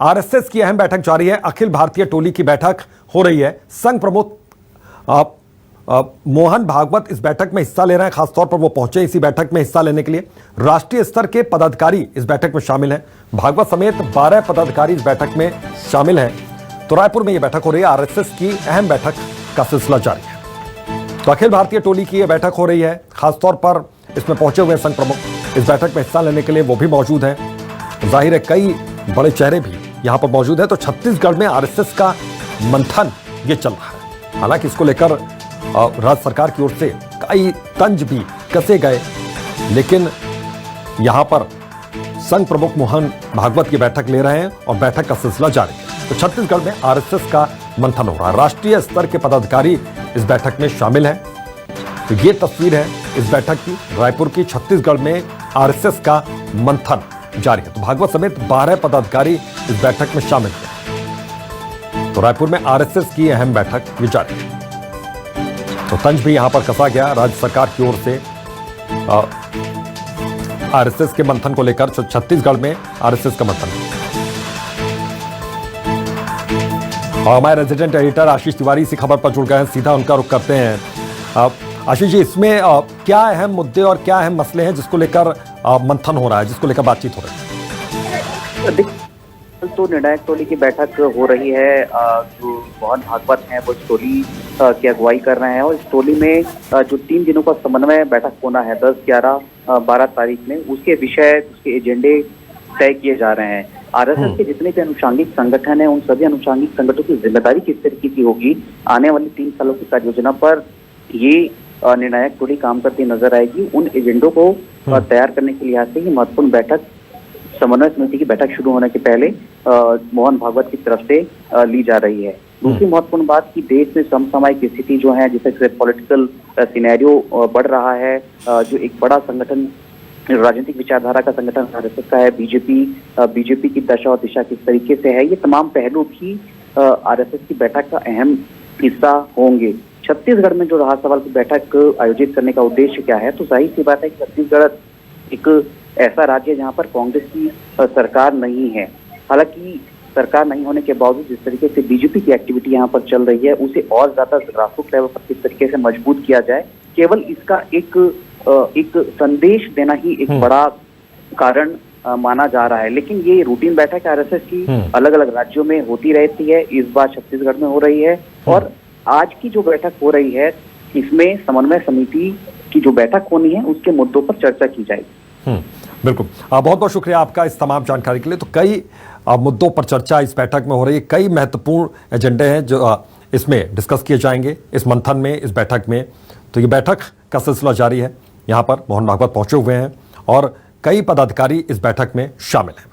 RSS की अहम बैठक जारी है। अखिल भारतीय टोली की बैठक हो रही है। संघ प्रमुख मोहन भागवत इस बैठक में हिस्सा ले रहे हैं। खासतौर पर वो पहुंचे इसी बैठक में हिस्सा लेने के लिए। राष्ट्रीय स्तर के पदाधिकारी इस बैठक में शामिल हैं। भागवत समेत 12 पदाधिकारी इस बैठक में शामिल हैं। तो रायपुर में यह बैठक हो रही है। आरएसएस की अहम बैठक का सिलसिला जारी है। तो अखिल भारतीय टोली की यह बैठक हो रही है। खासतौर पर इसमें पहुंचे हुए संघ प्रमुख इस बैठक में हिस्सा लेने के लिए वो भी मौजूद हैं। जाहिर है कई बड़े चेहरे भी यहां पर मौजूद है। तो छत्तीसगढ़ में आरएसएस का मंथन ये चल रहा है। हालांकि इसको लेकर राज्य सरकार की ओर से कई तंज भी कसे गए, लेकिन यहां पर संघ प्रमुख मोहन भागवत की बैठक ले रहे हैं और बैठक का सिलसिला जारी है। तो छत्तीसगढ़ में आरएसएस का मंथन हो रहा है। राष्ट्रीय स्तर के पदाधिकारी इस बैठक में शामिल हैं। तो ये तस्वीर है इस बैठक की। रायपुर की छत्तीसगढ़ में आरएसएस का मंथन जारी है। तो भागवत समेत 12 पदाधिकारी इस बैठक में शामिल हैं। तो रायपुर में आरएसएस की अहम बैठक ये जारी है। तो तंज भी यहां पर कसा गया राज्य सरकार की ओर से आरएसएस के मंथन को लेकर। छत्तीसगढ़ में आरएसएस का मंथन। और हमारे रेजिडेंट एडिटर आशीष तिवारी इसी खबर पर जुड़ गए हैं। सीधा उनका रुख करते हैं। आशीष जी, इसमें क्या अहम मुद्दे और क्या अहम मसले हैं जिसको लेकर मंथन हो रहा है, जिसको लेकर बातचीत हो रही है? तो निर्णायक टोली की बैठक हो रही है। जो मोहन भागवत हैं वो इस टोली की अगुवाई कर रहे हैं और इस टोली में जो 3 दिनों का समन्वय बैठक होना है 10, 11, 12 तारीख में, उसके विषय, उसके एजेंडे तय किए जा रहे हैं। आरएसएस के जितने भी अनुषंगिक संगठन हैं उन सभी अनुषंगिक संगठनों की जिम्मेदारी किस तरीके की होगी आने वाली 3 सालों की कार्य योजना पर ये निर्णायक टोली काम करती नजर आएगी। उन एजेंडों को तैयार करने के लिहाज से ये महत्वपूर्ण बैठक समन्वय समिति की बैठक शुरू होने के पहले मोहन भागवत की तरफ से ली जा रही है। दूसरी महत्वपूर्ण बात कि देश में समसामयिक स्थिति जो है, जैसे पॉलिटिकल सिनेरियो बढ़ रहा है, जो एक बड़ा संगठन राजनीतिक विचारधारा का संगठन आरएसएस का है, बीजेपी की दशा और दिशा किस तरीके से है, ये तमाम पहलू भी आरएसएस की बैठक का अहम हिस्सा होंगे। छत्तीसगढ़ में जो रहा सवाल की बैठक आयोजित करने का उद्देश्य क्या है, तो जाहिर सी बात है कि छत्तीसगढ़ एक ऐसा राज्य है जहां पर कांग्रेस की सरकार नहीं है। हालांकि सरकार नहीं होने के बावजूद जिस तरीके से बीजेपी की एक्टिविटी यहाँ पर चल रही है, उसे और ज्यादा ग्रासरूट लेवल पर किस तरीके से मजबूत किया जाए, केवल इसका एक संदेश देना ही एक बड़ा कारण माना जा रहा है। लेकिन ये रूटीन बैठक आरएसएस की अलग अलग राज्यों में होती रहती है, इस बार छत्तीसगढ़ में हो रही है। और आज की जो बैठक हो रही है इसमें समन्वय समिति की जो बैठक होनी है उसके मुद्दों पर चर्चा की जाएगी। बिल्कुल, बहुत बहुत शुक्रिया आपका इस तमाम जानकारी के लिए। तो कई मुद्दों पर चर्चा इस बैठक में हो रही है। कई महत्वपूर्ण एजेंडे हैं जो इसमें डिस्कस किए जाएंगे इस मंथन में, इस बैठक में। तो ये बैठक का सिलसिला जारी है। यहाँ पर मोहन भागवत पहुंचे हुए हैं और कई पदाधिकारी इस बैठक में शामिल हैं।